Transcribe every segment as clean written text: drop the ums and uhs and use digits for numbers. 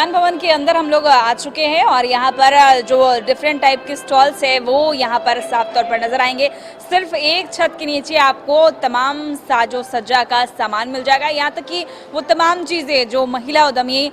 ज्ञान भवन के अंदर हम लोग आ चुके हैं और यहाँ पर जो डिफरेंट टाइप के स्टॉल्स है वो यहाँ पर साफ तौर पर नजर आएंगे। सिर्फ एक छत के नीचे आपको तमाम साजो सज्जा का सामान मिल जाएगा। यहाँ तक कि वो तमाम चीज़ें जो महिला उद्यमी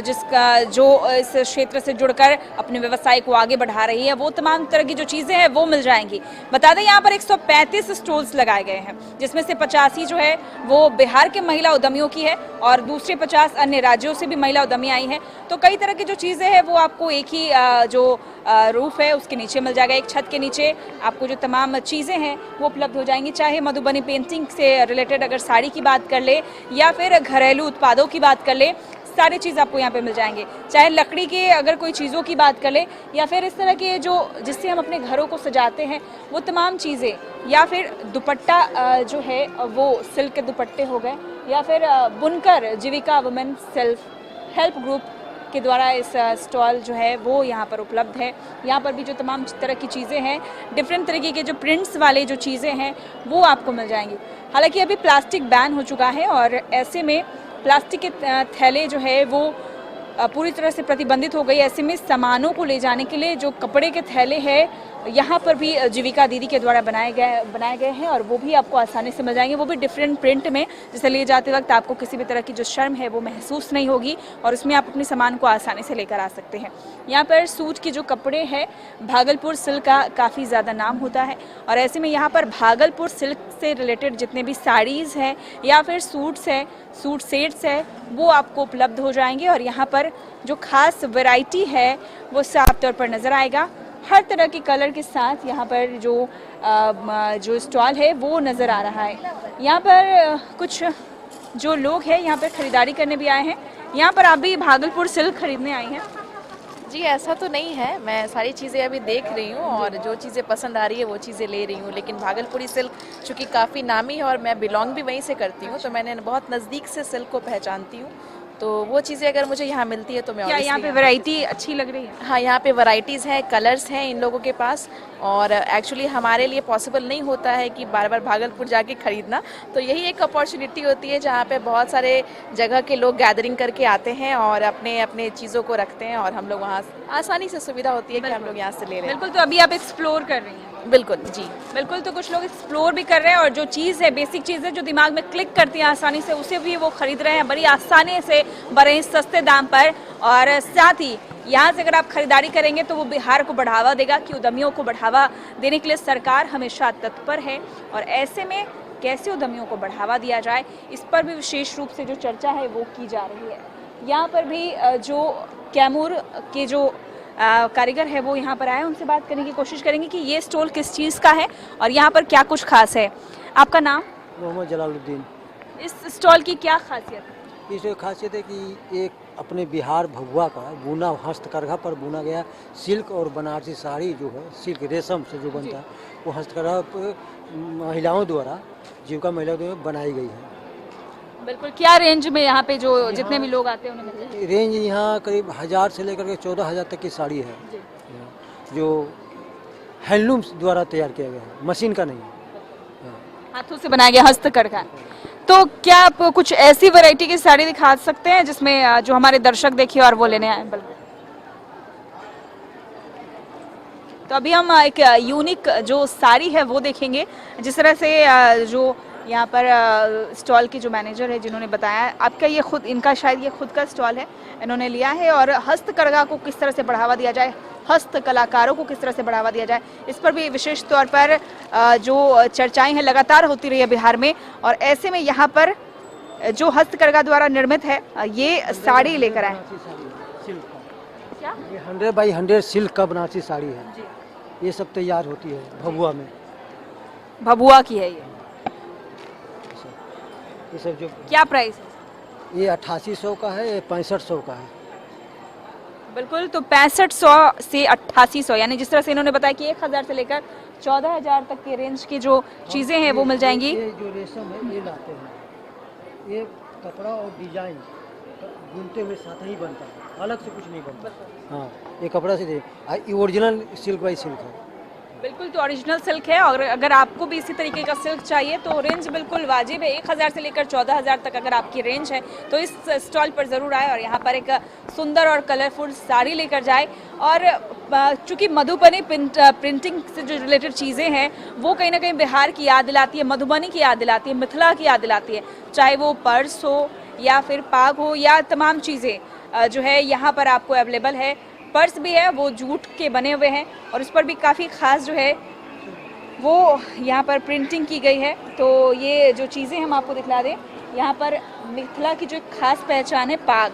जिसका जो इस क्षेत्र से जुड़कर अपने व्यवसाय को आगे बढ़ा रही है, वो तमाम तरह की जो चीज़ें हैं वो मिल जाएंगी। बता दें यहाँ पर 135 स्टॉल्स लगाए गए हैं, जिसमें से 85 जो है वो बिहार के महिला उद्यमियों की है और दूसरे 50 अन्य राज्यों से भी महिला उद्यमी आई हैं। तो कई तरह की जो चीज़ें हैं वो आपको एक ही जो रूफ है उसके नीचे मिल जाएगा। एक छत के नीचे आपको जो तमाम चीज़ें हैं वो उपलब्ध हो जाएंगी, चाहे मधुबनी पेंटिंग से रिलेटेड अगर साड़ी की बात कर ले या फिर घरेलू उत्पादों की बात कर ले, सारी चीज़ आपको यहाँ पे मिल जाएंगे। चाहे लकड़ी के अगर कोई चीज़ों की बात कर ले या फिर इस तरह के जो जिससे हम अपने घरों को सजाते हैं वो तमाम चीज़ें, या फिर दुपट्टा जो है वो सिल्क के दुपट्टे हो गए, या फिर बुनकर जीविका वुमेन सेल्फ हेल्प ग्रुप के द्वारा इस स्टॉल जो है वो यहाँ पर उपलब्ध है। यहाँ पर भी जो तमाम तरह की चीज़ें हैं, डिफरेंट तरीके के जो प्रिंट्स वाले जो चीज़ें हैं वो आपको मिल जाएंगी। हालांकि अभी प्लास्टिक बैन हो चुका है और ऐसे में प्लास्टिक के थैले जो है वो पूरी तरह से प्रतिबंधित हो गई। ऐसे में सामानों को ले जाने के लिए जो कपड़े के थैले हैं यहाँ पर भी जीविका दीदी के द्वारा बनाए गए हैं और वो भी आपको आसानी से मिल जाएंगे, वो भी डिफरेंट प्रिंट में, जिसे ले जाते वक्त आपको किसी भी तरह की जो शर्म है वो महसूस नहीं होगी और उसमें आप अपने सामान को आसानी से लेकर आ सकते हैं। यहाँ पर सूट के जो कपड़े हैं, भागलपुर सिल्क का काफ़ी ज़्यादा नाम होता है और ऐसे में यहाँ पर भागलपुर सिल्क से रिलेटेड जितने भी साड़ीज़ हैं या फिर सूट्स हैं, सूट सेट्स है, वो आपको उपलब्ध हो जाएंगे। और यहाँ पर जो खास वैरायटी है वो साफ तौर पर नज़र आएगा। हर तरह के कलर के साथ यहाँ पर जो स्टॉल है वो नज़र आ रहा है। यहाँ पर कुछ जो लोग हैं यहाँ पर ख़रीदारी करने भी आए हैं। यहाँ पर आप भी भागलपुर सिल्क खरीदने आई हैं? जी, ऐसा तो नहीं है, मैं सारी चीज़ें अभी देख रही हूँ और जो चीज़ें पसंद आ रही है वो चीज़ें ले रही हूँ। लेकिन भागलपुरी सिल्क चूँकि काफ़ी नामी है और मैं बिलोंग भी वहीं से करती हूँ, तो मैंने बहुत नज़दीक से सिल्क को पहचानती हूँ। तो वो चीज़ें अगर मुझे यहाँ मिलती है तो मैं क्या यहाँ पे वैरायटी अच्छी लग रही है? हाँ, यहाँ पे वैरायटीज़ हैं, कलर्स हैं इन लोगों के पास और एक्चुअली हमारे लिए पॉसिबल नहीं होता है कि बार बार भागलपुर जाके ख़रीदना, तो यही एक अपॉर्चुनिटी होती है जहाँ पे बहुत सारे जगह के लोग गैदरिंग करके आते हैं और अपने अपने चीज़ों को रखते हैं और हम लोग वहाँ आसानी से सुविधा होती है कि हम लोग यहाँ से ले रहे हैं। बिल्कुल, तो अभी आप एक्सप्लोर कर रही हैं? बिल्कुल जी, बिल्कुल। तो कुछ लोग एक्सप्लोर भी कर रहे हैं और जो चीज़ है, बेसिक चीज़ है जो दिमाग में क्लिक करती है आसानी से, उसे भी वो खरीद रहे हैं बड़ी आसानी से, बड़े ही सस्ते दाम पर। और साथ ही यहाँ से अगर आप खरीदारी करेंगे तो वो बिहार को बढ़ावा देगा कि उद्यमियों को बढ़ावा देने के लिए सरकार हमेशा तत्पर है और ऐसे में कैसे उद्यमियों को बढ़ावा दिया जाए, इस पर भी विशेष रूप से जो चर्चा है वो की जा रही है। यहाँ पर भी जो कैमूर के जो कारीगर है वो यहाँ पर आए, उनसे बात करने की कोशिश करेंगे कि ये स्टॉल किस चीज़ का है और यहाँ पर क्या कुछ खास है। आपका नाम? मोहम्मद जलालुद्दीन। इस स्टॉल की क्या खासियत है? इसमें खासियत है कि एक अपने बिहार भभुआ का बुना हस्तकरघा पर बुना गया सिल्क और बनारसी साड़ी जो है सिल्क रेशम से जो बनता है वो हस्तकरघा पर महिलाओं द्वारा, जीविका महिलाओं द्वारा बनाई गई है। बिल्कुल। क्या रेंज में यहाँ पे जो जितने भी लोग आते हैं उन्हें मिलता है? रेंज यहाँ करीब 1000 से लेकर के 14,000 तक की साड़ी है जो हैंडलूम द्वारा तैयार किया गया है, मशीन का नहीं है, हाथों से बनाया गया हस्तकरघा। तो क्या आप कुछ ऐसी वैरायटी की साड़ी दिखा सकते हैं जिसमें जो हमारे दर्शक देखिए और वो लेने आए? बल्कि तो अभी हम एक यूनिक जो साड़ी है वो देखेंगे, जिस तरह से जो यहाँ पर स्टॉल के जो मैनेजर है जिन्होंने बताया, आपका ये खुद, इनका शायद ये खुद का स्टॉल है, इन्होंने लिया है और हस्तकरघा को किस तरह से बढ़ावा दिया जाए, हस्त कलाकारों को किस तरह से बढ़ावा दिया जाए, इस पर भी विशेष तौर पर जो चर्चाएं हैं लगातार होती रही है बिहार में। और ऐसे में यहाँ पर जो हस्तकरघा द्वारा निर्मित है ये साड़ी लेकर आए। क्या? ये 100 बाई 100 सिल्क का बनारसी साड़ी है, ये सब तैयार होती है भभुआ में। भभुआ की है ये सब जो क्या प्राइस है? ये 8800 का है, ये 6500 का है। बिल्कुल। तो 6500 से 8800, यानी जिस तरह से इन्होंने बताया कि 1000 से लेकर 14,000 तक के रेंज की जो चीज़ें हैं वो मिल जाएंगी। ये जो रेशम है ये लाते हैं, ये कपड़ा और डिजाइन बुनते हुए साथ ही बनता है, अलग से कुछ नहीं बनता। हाँ, ये कपड़ा से ये ओरिजिनल सिल्क बाई सिल्क है। बिल्कुल, तो ओरिजिनल सिल्क है और अगर आपको भी इसी तरीके का सिल्क चाहिए तो रेंज बिल्कुल वाजिब है। 1000 से लेकर 14000 तक अगर आपकी रेंज है तो इस स्टॉल पर ज़रूर आए और यहाँ पर एक सुंदर और कलरफुल साड़ी लेकर जाए। और चूँकि मधुबनी प्रिंटिंग से जो रिलेटेड चीज़ें हैं वो कहीं ना कहीं बिहार की याद दिलाती है, मधुबनी की याद दिलाती है, मिथिला की याद दिलाती है, चाहे वो पर्स हो या फिर पाग हो या तमाम चीज़ें जो है यहाँ पर आपको अवेलेबल है। पर्स भी है वो जूट के बने हुए हैं और उस पर भी काफ़ी ख़ास जो है वो यहाँ पर प्रिंटिंग की गई है। तो ये जो चीज़ें हम आपको दिखला दें, यहाँ पर मिथिला की जो एक ख़ास पहचान है पाग,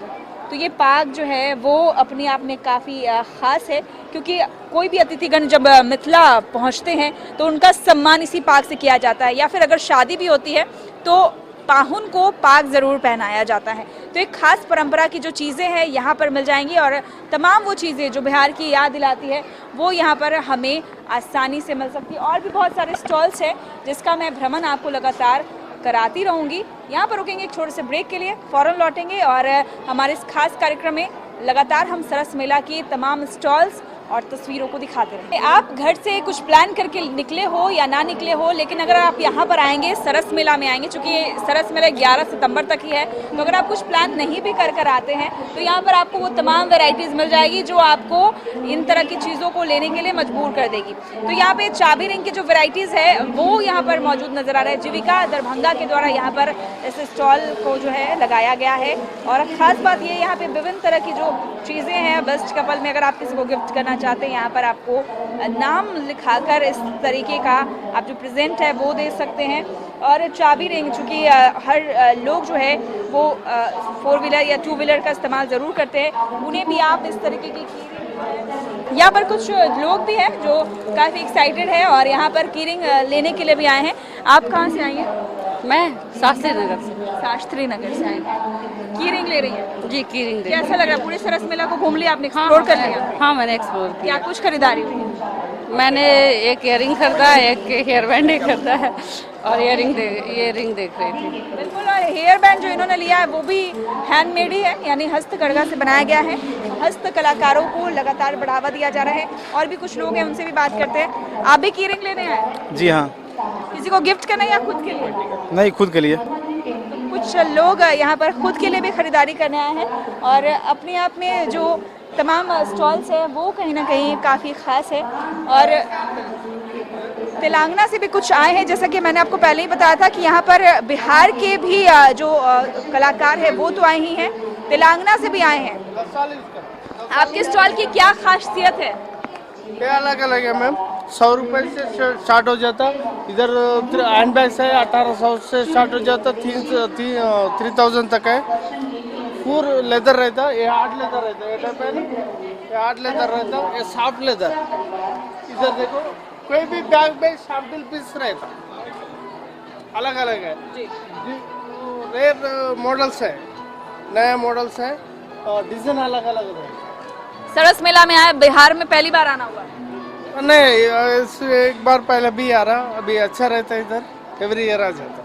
तो ये पाग जो है वो अपने आप में काफ़ी ख़ास है क्योंकि कोई भी अतिथिगण जब मिथिला पहुँचते हैं तो उनका सम्मान इसी पाग से किया जाता है, या फिर अगर शादी भी होती है तो पाहुन को पाग ज़रूर पहनाया जाता है। तो एक खास परंपरा की जो चीज़ें हैं यहाँ पर मिल जाएंगी और तमाम वो चीज़ें जो बिहार की याद दिलाती है वो यहाँ पर हमें आसानी से मिल सकती है। और भी बहुत सारे स्टॉल्स हैं जिसका मैं भ्रमण आपको लगातार कराती रहूँगी। यहाँ पर रुकेंगे एक छोटे से ब्रेक के लिए, फ़ौरन लौटेंगे और हमारे इस खास कार्यक्रम में लगातार हम सरस मेला की तमाम स्टॉल्स और तस्वीरों को दिखाते रहें। आप घर से कुछ प्लान करके निकले हो या ना निकले हो, लेकिन अगर आप यहाँ पर आएंगे, सरस मेला में आएंगे, चूँकि सरस मेला 11 सितंबर तक ही है, तो अगर आप कुछ प्लान नहीं भी कर आते हैं तो यहाँ पर आपको वो तमाम वैरायटीज़ मिल जाएगी जो आपको इन तरह की चीज़ों को लेने के लिए मजबूर कर देगी। तो यहाँ पे चाबी रिंग की जो वैरायटीज़ है वो यहाँ पर मौजूद नज़र आ रहा है। जीविका दरभंगा के द्वारा यहाँ पर इस स्टॉल को जो है लगाया गया है और ख़ास बात ये यहाँ पे विभिन्न तरह की जो चीज़ें हैं, बेस्ट कपल में अगर आप किसी को गिफ्ट करना चाहते हैं, यहाँ पर आपको नाम लिखाकर इस तरीके का आप जो प्रेजेंट है वो दे सकते हैं। और चाबी रिंग, चूँकि हर लोग जो है वो 4 व्हीलर या 2 व्हीलर का इस्तेमाल ज़रूर करते हैं, उन्हें भी आप इस तरीके की यहाँ पर कुछ लोग भी हैं जो काफ़ी एक्साइटेड है और यहाँ पर की रिंग लेने के लिए भी आए हैं। आप कहाँ से आई हैं? मैं शास्त्री नगर से। शास्त्री नगर से आए हैं, की रिंग ले रही है जी, की रिंग कैसा लग रहा है? पूरे सरस मेला को घूम लिया आपने, एक्सप्लोर कर लिया? हाँ, मैंने एक्सप्लोर क्या किया। कुछ खरीदारी हुई? मैंने एक इयरिंग खरीदा, एक हेयर बैंड ही खरीदा है और ये रिंग देख रही थी। बिल्कुल, और हेयर बैंड जो इन्होंने लिया है वो भी हैंडमेड ही है, यानी हस्तकरघा से बनाया गया है। हस्त कलाकारों को लगातार बढ़ावा दिया जा रहा है। और भी कुछ लोग हैं, उनसे भी बात करते हैं। आप भी की रिंग लेने आए? जी हाँ। किसी को गिफ्ट करना है या खुद के लिए? नहीं, खुद के लिए। तो कुछ लोग यहाँ पर खुद के लिए भी खरीदारी करने आए हैं और अपने आप में जो तमाम स्टॉल्स हैं वो कहीं ना कहीं काफ़ी ख़ास है। और तेलंगाना से भी कुछ आए हैं, जैसा कि मैंने आपको पहले ही बताया था कि यहाँ पर बिहार के भी जो कलाकार है वो तो आए ही हैं, तेलंगाना से भी आए हैं। आपके स्टॉल की क्या खासियत है? ये अलग अलग है मैम। 100 रुपए से स्टार्ट हो जाता, इधर हैंड बैग है 1800 से स्टार्ट हो जाता, 3000 तक है। पूर लेदर रहता, ये हार्ड लेदर रहता है, ये टाइप है ना, ये हार्ड लेदर रहता, ये सॉफ्ट लेदर। इधर देखो, कोई भी बैग में सैंपल पीस रहता, अलग अलग है जी। रेयर मॉडल्स है, नया मॉडल्स है और डिजाइन अलग अलग है। सरस मेला में आए, बिहार में पहली बार आना हुआ? नहीं, एक बार पहले भी आ रहा, अभी अच्छा रहता है इधर, एवरी ईयर आ जाता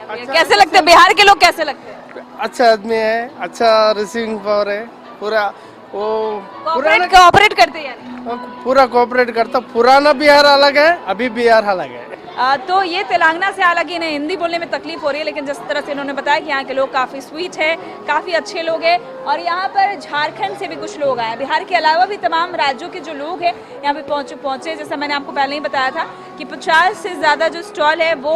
है। कैसे लगते हैं बिहार के लोग, कैसे लगते हैं? अच्छा आदमी है, अच्छा रिसीविंग पावर है, पूरा वो कोऑपरेट करते हैं, पूरा कोऑपरेट करता। पुराना बिहार अलग है, अभी बिहार अलग है। तो ये तेलंगाना से, हालांकि इन्हें हिंदी बोलने में तकलीफ हो रही है, लेकिन जिस तरह से इन्होंने बताया कि यहाँ के लोग काफ़ी स्वीट है, काफ़ी अच्छे लोग हैं। और यहाँ पर झारखंड से भी कुछ लोग आए, बिहार के अलावा भी तमाम राज्यों के जो लोग हैं यहाँ पे पहुँचे। जैसा मैंने आपको पहले ही बताया था कि 50 से ज़्यादा जो स्टॉल है वो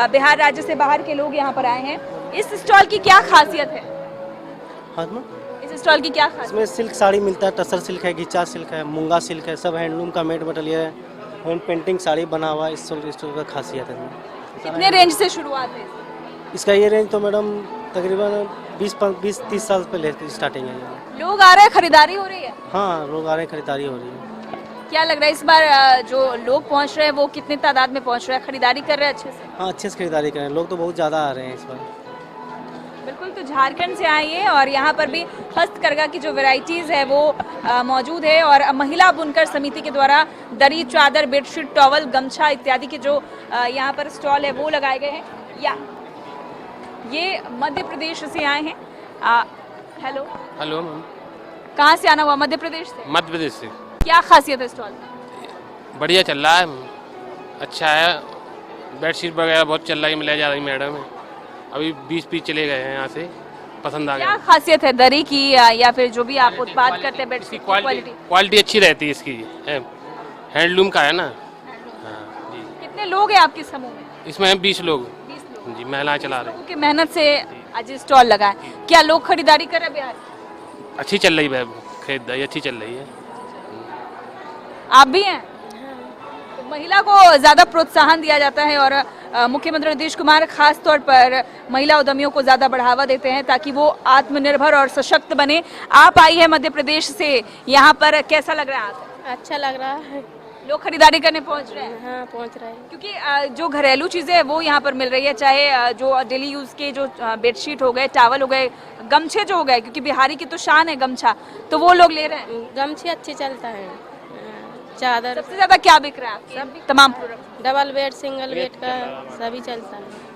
बिहार राज्य से बाहर के लोग यहाँ पर आए हैं। इस स्टॉल की क्या खासियत है? इस स्टॉल की क्या खासियत? इसमें सिल्क साड़ी मिलता है, टसर सिल्क है, गिच्चा सिल्क है, मूंगा सिल्क है, सब हैंडलूम का मेड मटेरियल है, हैंड पेंटिंग साड़ी बना हुआ है। इस स्टोर का खासियत है। कितने रेंज से शुरुआत है? इसका ये रेंज तो मैडम तकरीबन 20-30 साल पहले स्टार्टिंग है। लोग आ रहे हैं, खरीदारी हो रही है? हाँ, लोग आ रहे हैं, खरीदारी हो रही है। क्या लग रहा है इस बार जो लोग पहुँच रहे हैं वो कितनी तादाद में पहुँच रहे हैं, खरीदारी कर रहे हैं अच्छे से? हाँ, अच्छे से खरीदारी कर रहे हैं लोग, तो बहुत ज़्यादा आ रहे हैं इस बार। बिल्कुल, तो झारखंड से आए हैं और यहाँ पर भी हस्तकरघा की जो वैरायटीज़ है वो मौजूद है। और महिला बुनकर समिति के द्वारा दरी, चादर, बेडशीट, टॉवल, गमछा इत्यादि के जो यहाँ पर स्टॉल है वो लगाए गए हैं। या ये मध्य प्रदेश से आए हैं। हेलो हेलो मैम, कहाँ से आना हुआ? मध्य प्रदेश से? मध्य प्रदेश से। क्या खासियत है स्टॉल? बढ़िया चल रहा है, अच्छा है। बेडशीट वगैरह बहुत चल रही है, ले जा रही मैडम है। अभी 20 पीस चले गए हैं यहाँ से, पसंद आ क्या गया। खासियत है दरी की या फिर जो भी आप उत्पाद करते हैं इसकी बेडशीट की क्वालिटी क्वालिटी? क्वालिटी अच्छी रहती है इसकी, हैंडलूम का है ना। हाँ जी, कितने लोग हैं आपके समूह में? इसमें हैं 20 लोग 20 लोग जी, महिलाएं चला रही लोगों की मेहनत से आज स्टॉल लगा है। क्या लोग खरीदारी कर रहे हैं बिहार से? अच्छी चल रही है, खरीदारी अच्छी चल रही है। आप भी हैं? तो महिला को ज्यादा प्रोत्साहन दिया जाता है और मुख्यमंत्री नीतीश कुमार खास तौर पर महिला उद्यमियों को ज्यादा बढ़ावा देते हैं ताकि वो आत्मनिर्भर और सशक्त बने। आप आई है मध्य प्रदेश से, यहाँ पर कैसा लग रहा है आपको? अच्छा लग रहा है। लोग खरीदारी करने पहुंच रहे हैं? हाँ, पहुंच रहे हैं। क्योंकि जो घरेलू चीजें हैं वो यहाँ पर मिल रही है, चाहे जो डेली यूज के जो बेडशीट हो गए, टावल हो गए, गमछे जो हो गए, क्योंकि बिहारी की तो शान है गमछा, तो वो लोग ले रहे हैं। गमछे अच्छे चलता है। चादर सबसे ज्यादा क्या बिक रहा है आपके तमाम product? Double bed, single bed का सभी चलता है।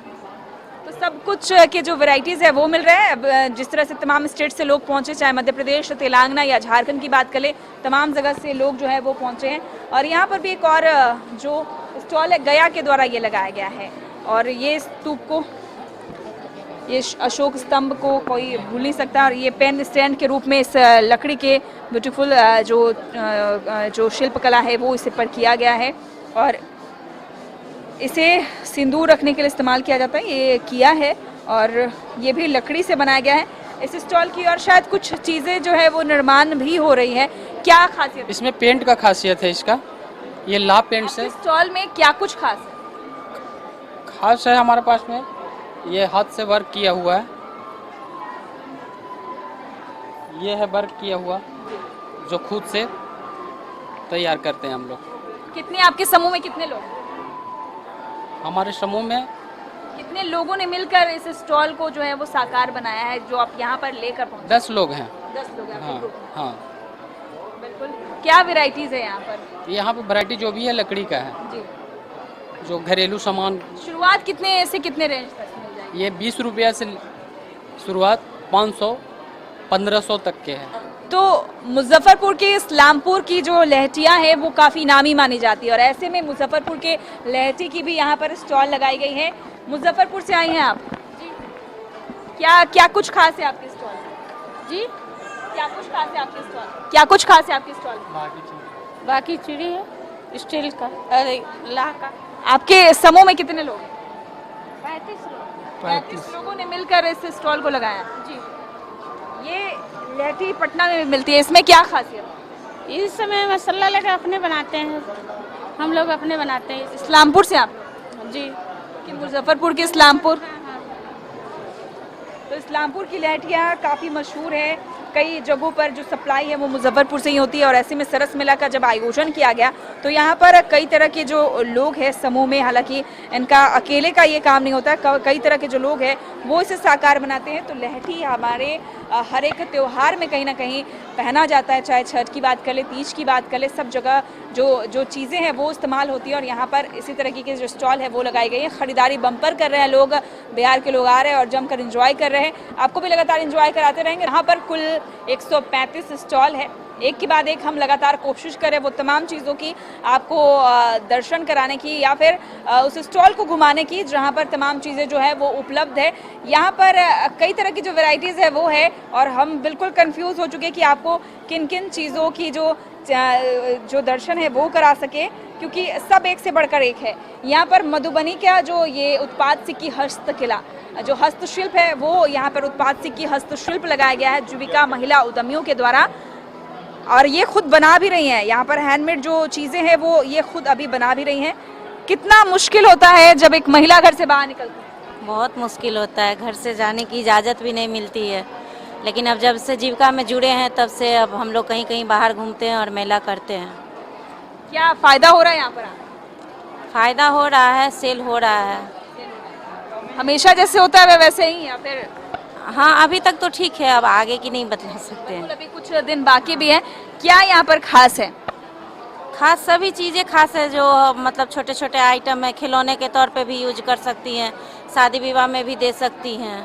तो सब कुछ के जो वैरायटीज है वो मिल रहे हैं। अब जिस तरह से तमाम स्टेट से लोग पहुंचे, चाहे मध्य प्रदेश, तेलंगाना या झारखंड की बात करें, तमाम जगह से लोग जो है वो पहुंचे हैं। और यहाँ पर भी एक और जो स्टॉल है गया के द्वारा ये लगाया गया है, और ये स्तूप को, ये अशोक स्तंभ को कोई भूल नहीं सकता। और ये पेन स्टैंड के रूप में इस लकड़ी के ब्यूटीफुल जो शिल्पकला है वो इसे पर किया गया है, और इसे सिंदूर रखने के लिए इस्तेमाल किया जाता है। ये किया है और ये भी लकड़ी से बनाया गया है इस स्टॉल की। और शायद कुछ चीज़ें जो है वो निर्माण भी हो रही है। क्या खासियत इसमें पेंट का खासियत है इसका, ये ला पेंट से। स्टॉल में क्या कुछ खास है? खास है हमारे पास में, ये हाथ से वर्क किया हुआ है, ये है वर्क किया हुआ जो खुद से तैयार करते हैं हम लोग। कितने आपके समूह में कितने लोग? हमारे समूह में कितने लोगों ने मिलकर इस स्टॉल को जो है वो साकार बनाया है, जो आप यहाँ पर लेकर पहुँचे? 10 लोग हैं। 10 लोग हैं आपके हाँ ग्रुप में? हाँ। बिल्कुल। क्या वैरायटीज है यहाँ पर? यहाँ पे वैरायटी जो भी है लकड़ी का है, जी। जो घरेलू सामान। शुरुआत कितने से कितने रेंज तक मिल जाएगी? ये 20 रुपया से शुरुआत 500 1500 तक के है। तो मुजफ्फरपुर के इस्लामपुर की जो लहटियाँ हैं वो काफ़ी नामी मानी जाती है, और ऐसे में मुजफ्फरपुर के लहटी की भी यहाँ पर स्टॉल लगाई गई है। मुजफ्फरपुर से आई हैं आप? जी। क्या कुछ खास है आपके स्टॉल? जी, क्या कुछ खास है आपके स्टॉल? क्या कुछ खास है आपके स्टॉल? बाकी चूड़ी है स्टील का, अरे ला का। आपके समूह में कितने लोग? 35 लोग। 35 लोगों ने मिलकर इस स्टॉल को लगाया। जी। ये लहठी पटना में मिलती है, इसमें क्या खासियत है? इस समय मसाला लगा अपने बनाते हैं, हम लोग अपने बनाते हैं। इस्लामपुर से आप? जी। कि मुजफ्फरपुर के इस्लामपुर? तो इस्लामपुर की लहटियाँ काफ़ी मशहूर है, कई जगहों पर जो सप्लाई है वो मुजफ्फरपुर से ही होती है। और ऐसे में सरस मेला का जब आयोजन किया गया तो यहाँ पर कई तरह के जो लोग हैं समूह में, हालांकि इनका अकेले का ये काम नहीं होता, कई तरह के जो लोग हैं वो इसे साकार बनाते हैं। तो लहठी हमारे हर एक त्यौहार में कहीं ना कहीं पहना जाता है, चाहे छठ की बात कर ले, तीज की बात कर ले, सब जगह जो चीज़ें हैं वो इस्तेमाल होती है। और यहाँ पर इसी तरह की जो स्टॉल है वो लगाई गई है। ख़रीदारी बम्पर कर रहे हैं लोग, बिहार के लोग आ रहे हैं और जमकर एंजॉय कर रहे हैं। आपको भी लगातार एंजॉय कराते रहेंगे। यहाँ पर कुल 135 स्टॉल है, एक के बाद एक हम लगातार कोशिश करें वो तमाम चीज़ों की आपको दर्शन कराने की, या फिर उस स्टॉल को घुमाने की जहाँ पर तमाम चीज़ें जो है वो उपलब्ध है। यहाँ पर कई तरह की जो वैरायटीज़ है वो है, और हम बिल्कुल कंफ्यूज हो चुके कि आपको किन किन चीज़ों की जो दर्शन है वो करा सके, क्योंकि सब एक से बढ़कर एक है। यहाँ पर मधुबनी का जो ये उत्पाद सिक्की हस्तकला, जो हस्तशिल्प है वो यहाँ पर उत्पाद सिक्की हस्तशिल्प लगाया गया है जीविका महिला उद्यमियों के द्वारा, और ये खुद बना भी रही हैं। यहाँ पर हैंडमेड जो चीज़ें हैं वो ये खुद अभी बना भी रही हैं। कितना मुश्किल होता है जब एक महिला घर से बाहर निकलती है? बहुत मुश्किल होता है, घर से जाने की इजाज़त भी नहीं मिलती है, लेकिन अब जब से जीविका में जुड़े हैं तब से अब हम लोग कहीं कहीं बाहर घूमते हैं और मेला करते हैं। क्या फ़ायदा हो रहा है यहाँ पर? फ़ायदा हो रहा है, सेल हो रहा है। हमेशा जैसे होता है वैसे ही, या फिर? हाँ, अभी तक तो ठीक है, अब आगे की नहीं बता सकते हैं। अभी कुछ दिन बाकी भी है। क्या यहाँ पर खास है? खास सभी चीज़ें खास है, जो मतलब छोटे छोटे आइटम है, खिलौने के तौर पे भी यूज कर सकती हैं, शादी विवाह में भी दे सकती हैं।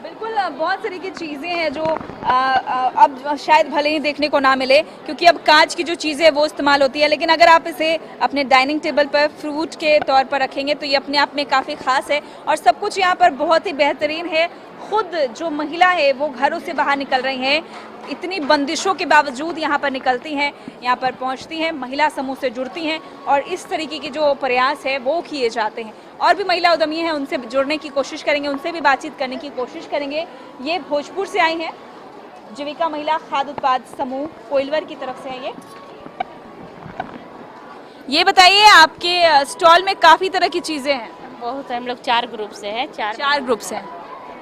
बिल्कुल बहुत सारी की चीज़ें हैं जो अब शायद भले ही देखने को ना मिले, क्योंकि अब कांच की जो चीज़ें वो इस्तेमाल होती है, लेकिन अगर आप इसे अपने डाइनिंग टेबल पर फ्रूट के तौर पर रखेंगे तो ये अपने आप में काफ़ी ख़ास है और सब कुछ यहाँ पर बहुत ही बेहतरीन है। खुद जो महिला है वो घरों से बाहर निकल रही हैं, इतनी बंदिशों के बावजूद यहाँ पर निकलती हैं, यहाँ पर पहुँचती हैं, महिला समूह से जुड़ती हैं और इस तरीके के जो प्रयास है वो किए जाते हैं। और भी महिला उद्यमी हैं, उनसे जुड़ने की कोशिश करेंगे, उनसे भी बातचीत करने की कोशिश करेंगे। ये भोजपुर से आई हैं, जीविका महिला खाद्य उत्पाद समूह कोइलवर की तरफ से है ये बताइए आपके स्टॉल में काफ़ी तरह की चीज़ें हैं। बहुत हम लोग 4 ग्रुप से है, 4 ग्रुप से हैं।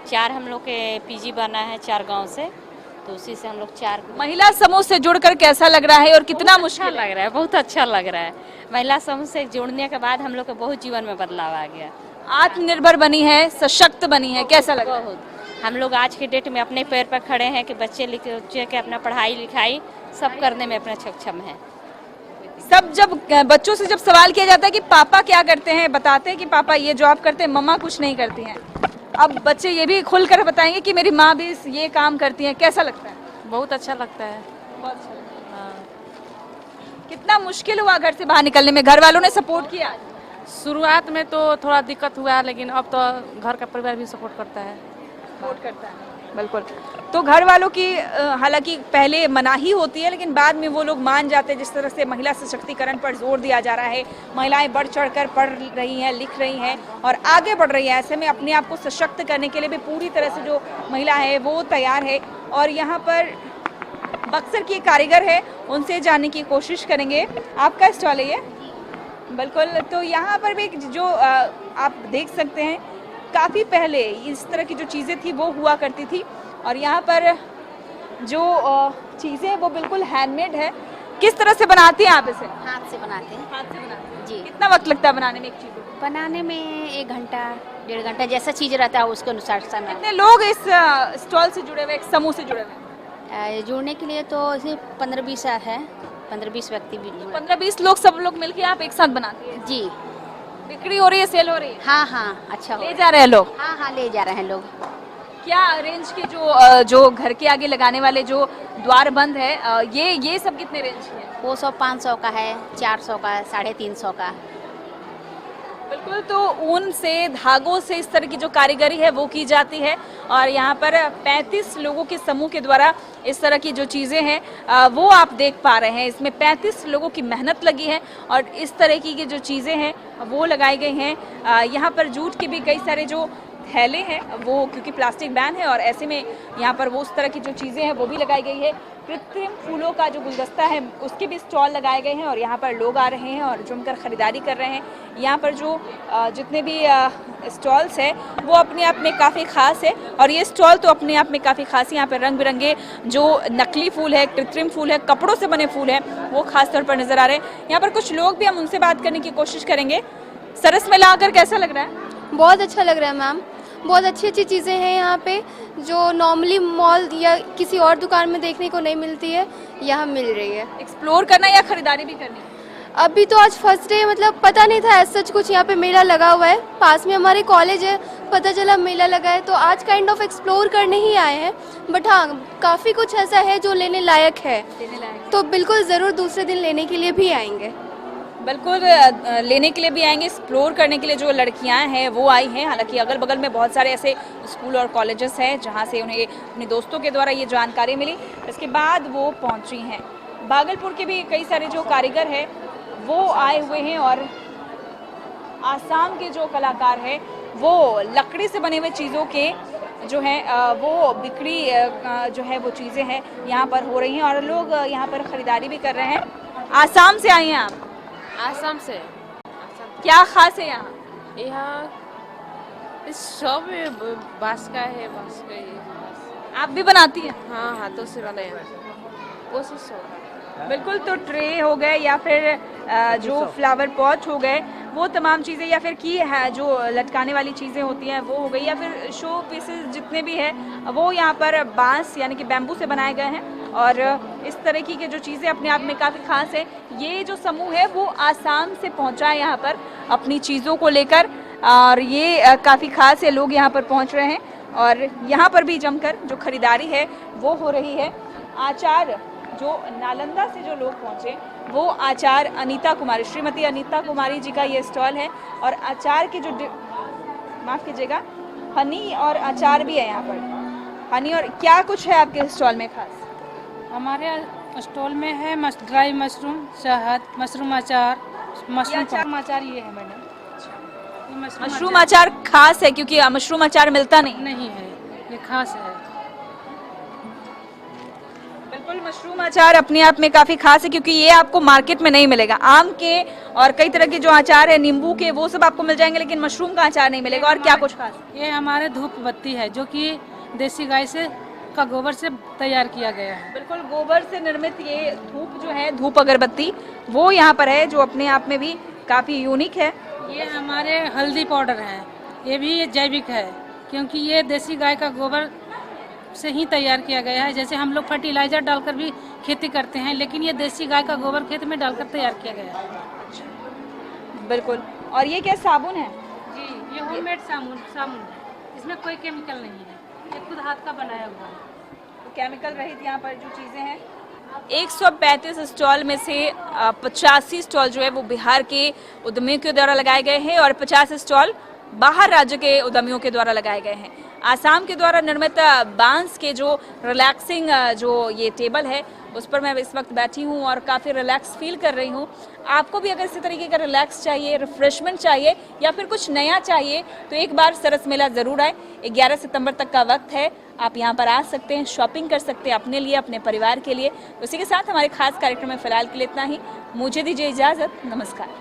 4 हम लोग के पीजी बना है 4 गांव से, तो उसी से हम लोग 4 महिला समूह से जुड़कर कैसा लग रहा है और कितना मुश्किल लग रहा है? बहुत अच्छा लग रहा है। महिला समूह से जुड़ने के बाद हम लोग के बहुत जीवन में बदलाव आ गया, आत्मनिर्भर बनी है, सशक्त बनी है, कैसा लग रहा है? बहुत। हम लोग आज के डेट में अपने पैर पर खड़े हैं कि बच्चे के अपना पढ़ाई लिखाई सब करने में अपना सक्षम है। सब जब बच्चों से जब सवाल किया जाता है कि पापा क्या करते हैं, बताते हैं कि पापा ये जॉब करते हैं, मम्मा कुछ नहीं करती हैं। अब बच्चे ये भी खुलकर बताएंगे कि मेरी माँ भी ये काम करती है, कैसा लगता है? बहुत अच्छा लगता है। बहुत अच्छा लगता है। कितना मुश्किल हुआ घर से बाहर निकलने में? घर वालों ने सपोर्ट किया? शुरुआत में तो थोड़ा दिक्कत हुआ, लेकिन अब तो घर का परिवार भी सपोर्ट करता है। सपोर्ट करता है, बिल्कुल। तो घर वालों की हालांकि पहले मनाही होती है, लेकिन बाद में वो लोग मान जाते हैं। जिस तरह से महिला सशक्तिकरण पर जोर दिया जा रहा है, महिलाएं बढ़ चढ़कर पढ़ रही हैं, लिख रही हैं और आगे बढ़ रही हैं, ऐसे में अपने आप को सशक्त करने के लिए भी पूरी तरह से जो महिला है वो तैयार है। और यहाँ पर बक्सर की कारीगर है, उनसे जानने की कोशिश करेंगे। आपका स्टॉल है ये? बिल्कुल। तो यहाँ पर भी जो आप देख सकते हैं, काफ़ी पहले इस तरह की जो चीज़ें थी वो हुआ करती थी और यहाँ पर जो चीज़ें वो बिल्कुल हैंडमेड है। किस तरह से बनाती हैं आप इसे? हाथ से बनाते हैं। हाथ से बनाते हैं जी। कितना वक्त लगता है बनाने में एक चीज़ को? बनाने में 1 घंटा 1.5 घंटा जैसा चीज़ रहता है उसके अनुसार समय। कितने लोग इस स्टॉल से जुड़े हुए, एक समूह से जुड़े हुए? जुड़ने के लिए तो इसे 15-20 है, 15-20 व्यक्ति भी। 15-20 लोग, सब लोग मिलके आप एक साथ बनाते हैं? जी। बिक्री हो रही है, सेल हो रही है? हाँ हाँ, अच्छा हो ले जा रहे हैं लोग? हाँ हाँ, ले जा रहे हैं लोग। क्या रेंज के जो घर के आगे लगाने वाले जो द्वार बंद है, ये सब कितने रेंज के हैं? वो 100-500 का है, 400 का, 350 का। बिल्कुल। तो ऊन से, धागों से इस तरह की जो कारीगरी है वो की जाती है और यहाँ पर 35 लोगों के समूह के द्वारा इस तरह की जो चीज़ें हैं वो आप देख पा रहे हैं। इसमें 35 लोगों की मेहनत लगी है और इस तरह की जो चीज़ें हैं वो लगाई गई हैं। यहाँ पर जूट के भी कई सारे जो थैले हैं वो, क्योंकि प्लास्टिक बैन है और ऐसे में यहाँ पर वो उस तरह की जो चीज़ें हैं वो भी लगाई गई है। कृत्रिम फूलों का जो गुलदस्ता है उसके भी स्टॉल लगाए गए हैं और यहाँ पर लोग आ रहे हैं और जमकर ख़रीदारी कर रहे हैं। यहाँ पर जो जितने भी स्टॉल्स हैं वो अपने आप में काफ़ी ख़ास है और ये स्टॉल तो अपने आप में काफ़ी ख़ास है। यहाँ पर रंग बिरंगे जो नकली फूल है, कृत्रिम फूल है, कपड़ों से बने फूल हैं वो ख़ास तौर पर नज़र आ रहे हैं। यहाँ पर कुछ लोग भी, हम उनसे बात करने की कोशिश करेंगे। सरस मेला आकर कैसा लग रहा है? बहुत अच्छा लग रहा है मैम। बहुत अच्छी अच्छी चीज़ें हैं यहाँ पे जो नॉर्मली मॉल या किसी और दुकान में देखने को नहीं मिलती है, यहाँ मिल रही है। एक्सप्लोर करना या खरीदारी भी करनी? अभी तो आज फर्स्ट डे, मतलब पता नहीं था ऐसा कुछ यहाँ पे मेला लगा हुआ है। पास में हमारे कॉलेज है, पता चला मेला लगा है तो आज काइंड ऑफ एक्सप्लोर करने ही आए हैं। बट हाँ, काफ़ी कुछ ऐसा है जो लेने लायक है, तो बिल्कुल ज़रूर दूसरे दिन लेने के लिए भी आएंगे। बिल्कुल लेने के लिए भी आएंगे। एक्सप्लोर करने के लिए जो लड़कियां हैं वो आई हैं। हालांकि अगल बगल में बहुत सारे ऐसे स्कूल और कॉलेजेस हैं जहां से उन्हें अपने दोस्तों के द्वारा ये जानकारी मिली, इसके बाद वो पहुंची हैं। भागलपुर के भी कई सारे जो कारीगर हैं वो आए हुए हैं और आसाम के जो कलाकार हैं वो लकड़ी से बने हुए चीज़ों के जो है वो बिक्री जो है वो चीज़ें हैं यहाँ पर हो रही हैं और लोग यहाँ पर ख़रीदारी भी कर रहे हैं। आसाम से आई हैं आप? आसाम से। क्या खास है यहाँ? यहाँ सब बांस का है, बांस का ही। आप भी बनाती हैं? हाँ, हाथों से बनाए कोशिश हो। बिल्कुल। तो ट्रे हो गए या फिर जो फ्लावर पॉट हो गए, वो तमाम चीज़ें, या फिर की है जो लटकाने वाली चीज़ें होती हैं वो हो गई, या फिर शो पीसेस जितने भी हैं वो यहाँ पर बांस यानी कि बैम्बू से बनाए गए हैं और इस तरह की जो चीज़ें अपने आप में काफ़ी ख़ास है। ये जो समूह है वो आसाम से पहुँचा है यहाँ पर अपनी चीज़ों को लेकर और ये काफ़ी ख़ास है। लोग यहाँ पर पहुँच रहे हैं और यहाँ पर भी जमकर जो खरीदारी है वो हो रही है। आचार जो नालंदा से जो लोग पहुँचे वो आचार अनीता कुमारी, श्रीमती अनीता कुमारी जी का ये स्टॉल है। और अचार की जो माफ़ कीजिएगा, हनी और अचार भी है यहाँ पर। हनी और क्या कुछ है आपके स्टॉल में खास? हमारे स्टॉल में है ड्राई मशरूम, शहद, मशरूम अचार, मशरूम अचार ये है मैडम। मशरूम अचार खास है क्योंकि मशरूम अचार मिलता नहीं है, ये खास है। बिल्कुल, मशरूम अचार अपने आप में काफ़ी खास है क्योंकि ये आपको मार्केट में नहीं मिलेगा। आम के और कई तरह के जो अचार है, नींबू के, वो सब आपको मिल जाएंगे, लेकिन मशरूम का अचार नहीं मिलेगा। और क्या कुछ खास? ये हमारे धूप बत्ती है जो कि देसी गाय से का गोबर से तैयार किया गया है। बिल्कुल, गोबर से निर्मित ये धूप जो है, धूप अगरबत्ती, वो यहाँ पर है जो अपने आप में भी काफ़ी यूनिक है। ये हमारे हल्दी पाउडर है, ये भी जैविक है क्योंकि ये देसी गाय का गोबर से ही तैयार किया गया है। जैसे हम लोग फर्टिलाइजर डालकर भी खेती करते हैं, लेकिन ये देसी गाय का गोबर खेत में डालकर तैयार किया गया है। बिल्कुल। और ये क्या साबुन है? जी, ये होममेड साबुन है, इसमें कोई केमिकल नहीं है, ये खुद हाथ का बनाया हुआ है। तो केमिकल रहित यहाँ पर जो चीज़ें हैं। 135 स्टॉल में से 85 स्टॉल जो है वो बिहार के उद्यमियों के द्वारा लगाए गए हैं और 50 स्टॉल बाहर राज्य के उद्यमियों के द्वारा लगाए गए हैं। आसाम के द्वारा निर्मित बांस के जो रिलैक्सिंग जो ये टेबल है उस पर मैं इस वक्त बैठी हूँ और काफ़ी रिलैक्स फील कर रही हूँ। आपको भी अगर इसी तरीके का रिलैक्स चाहिए, रिफ्रेशमेंट चाहिए या फिर कुछ नया चाहिए तो एक बार सरस मेला ज़रूर आए। 11 सितंबर तक का वक्त है, आप यहाँ पर आ सकते हैं, शॉपिंग कर सकते हैं अपने लिए, अपने परिवार के लिए। उसी के साथ हमारे खास कार्यक्रम में फ़िलहाल के लिए इतना ही। मुझे दीजिए इजाज़त, नमस्कार।